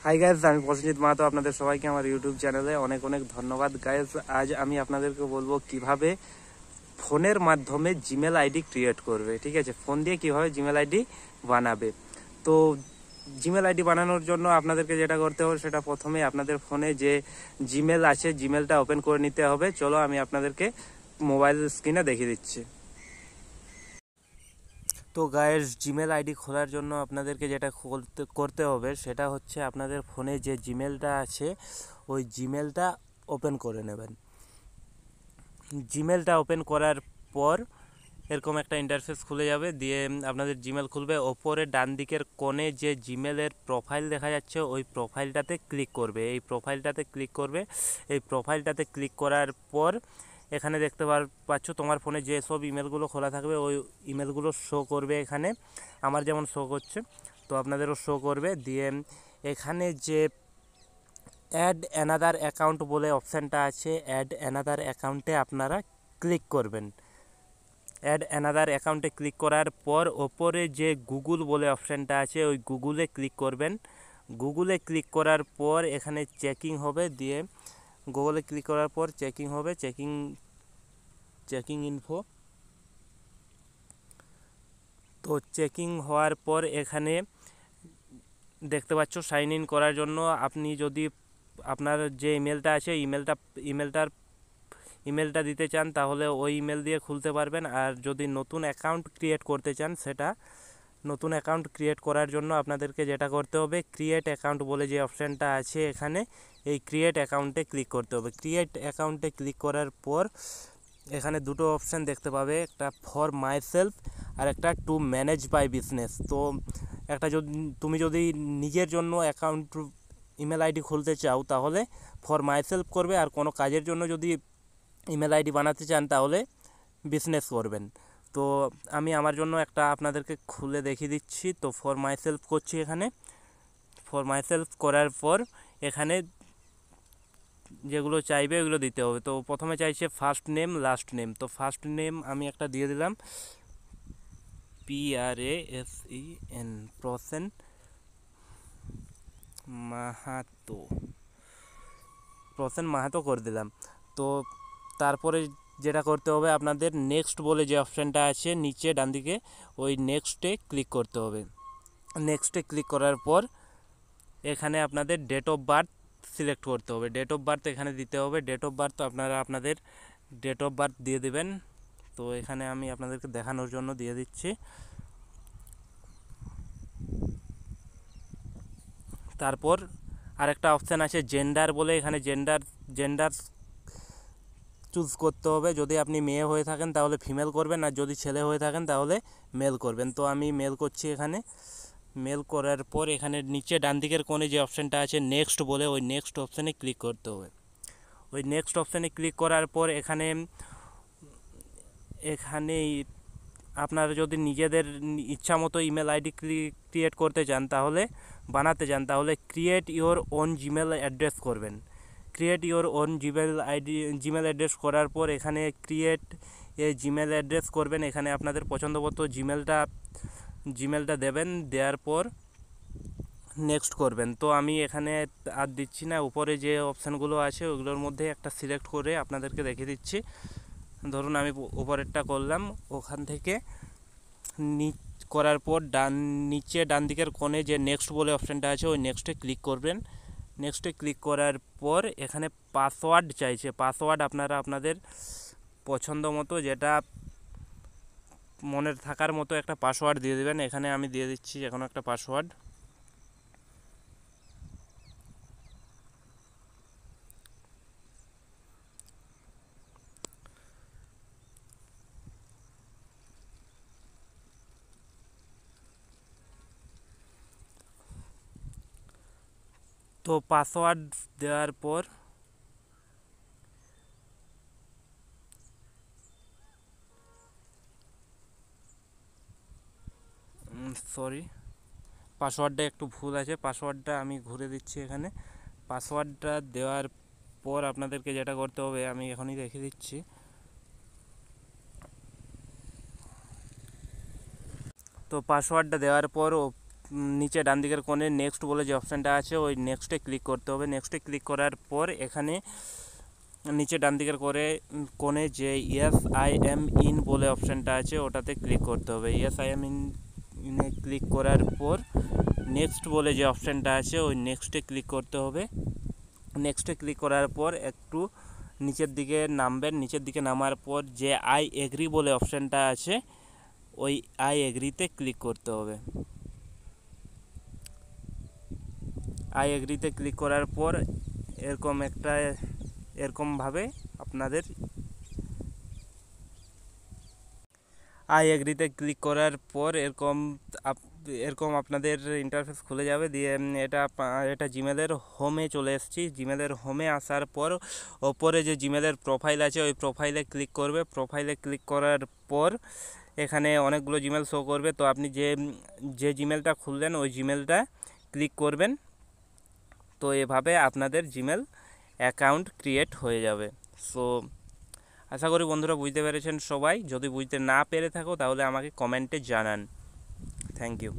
Hi guys, আমি প্রসেনজিৎ মাহাতো। আপনাদের সবাইকে আমার ইউটিউব চ্যানেলে অনেক অনেক ধন্যবাদ গাইজ। আজ আমি আপনাদেরকে বলবো কিভাবে ফোনের মাধ্যমে জিমেল আইডি ক্রিয়েট করবে। ঠিক আছে, ফোন দিয়ে কিভাবে জিমেল আইডি বানাবে। তো জিমেল আইডি বানানোর জন্য আপনাদেরকে যেটা করতে হবে সেটা প্রথমে আপনাদের ফোনে যে জিমেল আছে জিমেলটা ওপেন করে নিতে হবে। চলো আমি আপনাদেরকে মোবাইল স্ক্রিনে দেখিয়ে দিচ্ছি। তো গাইস, জিমেল আইডি খোলার জন্য আপনাদেরকে যেটা করতে হবে সেটা হচ্ছে আপনাদের ফোনে যে জিমেলটা আছে ওই জিমেলটা ওপেন করে নেবেন। জিমেলটা ওপেন করার পর এরকম একটা ইন্টারফেস খুলে যাবে, দিয়ে আপনাদের জিমেল খুলবে। ওপরে ডান দিকের কোণে যে জিমেলের প্রোফাইল দেখা যাচ্ছে ওই প্রোফাইলটাতে ক্লিক করবে। এই প্রোফাইলটাতে ক্লিক করার পর এখানে দেখতে পাচ্ছ তোমার ফোনে যেসব ইমেলগুলো খোলা থাকবে ওই ইমেলগুলো শো করবে। এখানে আমার যেমন শো করছে, তো আপনাদেরও শো করবে। দিয়ে এখানে যে অ্যাড অ্যানাদার অ্যাকাউন্ট বলে অপশানটা আছে, অ্যাড অ্যানাদার অ্যাকাউন্টে আপনারা ক্লিক করবেন। অ্যাড অ্যানাদার অ্যাকাউন্টে ক্লিক করার পর ওপরে যে গুগল বলে অপশানটা আছে ওই গুগলে ক্লিক করবেন। গুগলে ক্লিক করার পর এখানে চেকিং হবে, দিয়ে গুগলে ক্লিক করার পর চেকিং হবে, চেকিং ইনফো। তো চেকিং হওয়ার পর এখানে দেখতে পাচ্ছ সাইন ইন করার জন্য আপনি যদি আপনার যে ইমেলটা আছে ইমেলটা দিতে চান তাহলে ওই ইমেল দিয়ে খুলতে পারবেন। আর যদি নতুন অ্যাকাউন্ট ক্রিয়েট করতে চান সেটা নতুন অ্যাকাউন্ট ক্রিয়েট করার জন্য আপনাদেরকে যেটা করতে হবে, ক্রিয়েট অ্যাকাউন্ট বলে যে অপশানটা আছে এখানে এই ক্রিয়েট অ্যাকাউন্টে ক্লিক করতে হবে। ক্রিয়েট অ্যাকাউন্টে ক্লিক করার পর এখানে দুটো অপশান দেখতে পাবে, একটা ফর মাই সেলফ আর একটা টু ম্যানেজ বাই বিজনেস। তো তুমি যদি নিজের জন্য অ্যাকাউন্ট ইমেল আইডি খুলতে চাও তাহলে ফর মাই সেলফ করবে, আর কোনো কাজের জন্য যদি ইমেল আইডি বানাতে চান তাহলে বিজনেস করবেন। তো আমি আমার জন্য একটা আপনাদেরকে খুলে দেখিয়ে দিচ্ছি। তো ফর মাই সেলফ করছি। এখানে ফর মাই সেলফ করার পর এখানে যেগুলো চাইবে ওগুলো দিতে হবে। তো প্রথমে চাইছে ফার্স্ট নেম লাস্ট নেম। তো ফার্স্ট নেম আমি একটা দিয়ে দিলাম, PRASEN, প্রসেন মাহাতো করে দিলাম। তো তারপরে যেটা করতে হবে আপনাদের নেক্সট বলে যে অপশানটা আছে নিচে ডান দিকে ওই নেক্সটে ক্লিক করতে হবে। নেক্সটে ক্লিক করার পর এখানে আপনাদের ডেট অফ বার্থ সিলেক্ট করতে হবে। ডেট অফ বার্থ এখানে দিতে হবে। ডেট অফ বার্থ আপনারা আপনাদের ডেট অফ বার্থ দিয়ে দেবেন। তো এখানে আমি আপনাদেরকে দেখানোর জন্য দিয়ে দিচ্ছি। তারপর আরেকটা অপশান আছে জেন্ডার বলে, এখানে জেন্ডার চুজ করতে হবে। যদি আপনি মেয়ে হয়ে থাকেন তাহলে ফিমেল করবেন, আর যদি ছেলে হয়ে থাকেন তাহলে মেল করবেন। তো আমি মেল করছি। এখানে মেল করার পর এখানে নিচে ডান দিকের কোণে যে অপশানটা আছে নেক্সট বলে ওই নেক্সট অপশানে ক্লিক করতে হবে। ওই নেক্সট অপশানে ক্লিক করার পর এখানে আপনারা যদি নিজেদের ইচ্ছা মতো ইমেল আইডি ক্রিয়েট করতে চান তাহলে বানাতে চান তাহলে create your own Gmail address করবেন। Create your own Gmail address করার পর এখানে ক্রিয়েট এ জিমেল অ্যাড্রেস করবেন। এখানে আপনাদের পছন্দমতো জিমেলটা দেবেন, দেওয়ার পর নেক্সট করবেন। তো আমি এখানে আর দিচ্ছি না, উপরে যে অপশানগুলো আছে ওগুলোর মধ্যে একটা সিলেক্ট করে আপনাদেরকে দেখিয়ে দিচ্ছি। ধরুন আমি উপরেরটা করলাম, ওখান থেকে করার পর নিচে ডান দিকের কোণে যে নেক্সট বলে অপশানটা আছে ওই নেক্সটে ক্লিক করবেন। নেক্সটে ক্লিক করার পর এখানে পাসওয়ার্ড চাইছে। পাসওয়ার্ড আপনারা আপনাদের পছন্দ মতো যেটা মনে থাকার মতো একটা পাসওয়ার্ড দিয়ে দেবেন। এখানে আমি দিয়ে দিচ্ছি এখন একটা পাসওয়ার্ড। তো পাসওয়ার্ড দেওয়ার পর পাসওয়ার্ডটা একটু ভুল আছে, পাসওয়ার্ডটা আমি ঘুরে দিচ্ছি। এখানে পাসওয়ার্ডটা দেওয়ার পর আপনাদেরকে যেটা করতে হবে আমি এখনই দেখিয়ে দিচ্ছি। তো পাসওয়ার্ডটা দেওয়ার পর নিচে ডান দিকের কোণে নেক্সট বলে যে অপশানটা আছে ওই নেক্সটে ক্লিক করতে হবে। নেক্সটে ক্লিক করার পর এখানে নিচে ডান দিকের কোণে যে ইয়েস আই এম ইন বলে অপশানটা আছে ওটাতে ক্লিক করতে হবে। ইয়েস আই এম ইনে ক্লিক করার পর নেক্সট বলে যে অপশানটা আছে ওই নেক্সটে ক্লিক করতে হবে। নেক্সটে ক্লিক করার পর একটু নিচের দিকে নামবেন। নিচের দিকে নামার পর যে আই এগ্রি বলে অপশানটা আছে ওই আই এগ্রিতে ক্লিক করতে হবে। আই এগ্রিতে ক্লিক করার পর এরকমভাবে আপনাদের আই এগ্রিতে ক্লিক করার পর এরকম আপনাদের ইন্টারফেস খুলে যাবে। দিয়ে এটা জিমেলের হোমে চলে এসেছি। জিমেলের হোমে আসার পর ওপরে যে জিমেলের প্রোফাইল আছে ওই প্রোফাইলে ক্লিক করবে। প্রোফাইলে ক্লিক করার পর এখানে অনেকগুলো জিমেল শো করবে। তো আপনি যে জিমেলটা খুললেন ওই জিমেলটা ক্লিক করবেন। তো এভাবে আপনাদের জিমেল অ্যাকাউন্ট ক্রিয়েট হয়ে যাবে। সো আশা করি বন্ধুরা বুঝতে পেরেছেন সবাই। যদি বুঝতে না পেরে থাকো তাহলে আমাকে কমেন্টে জানান। Thank you.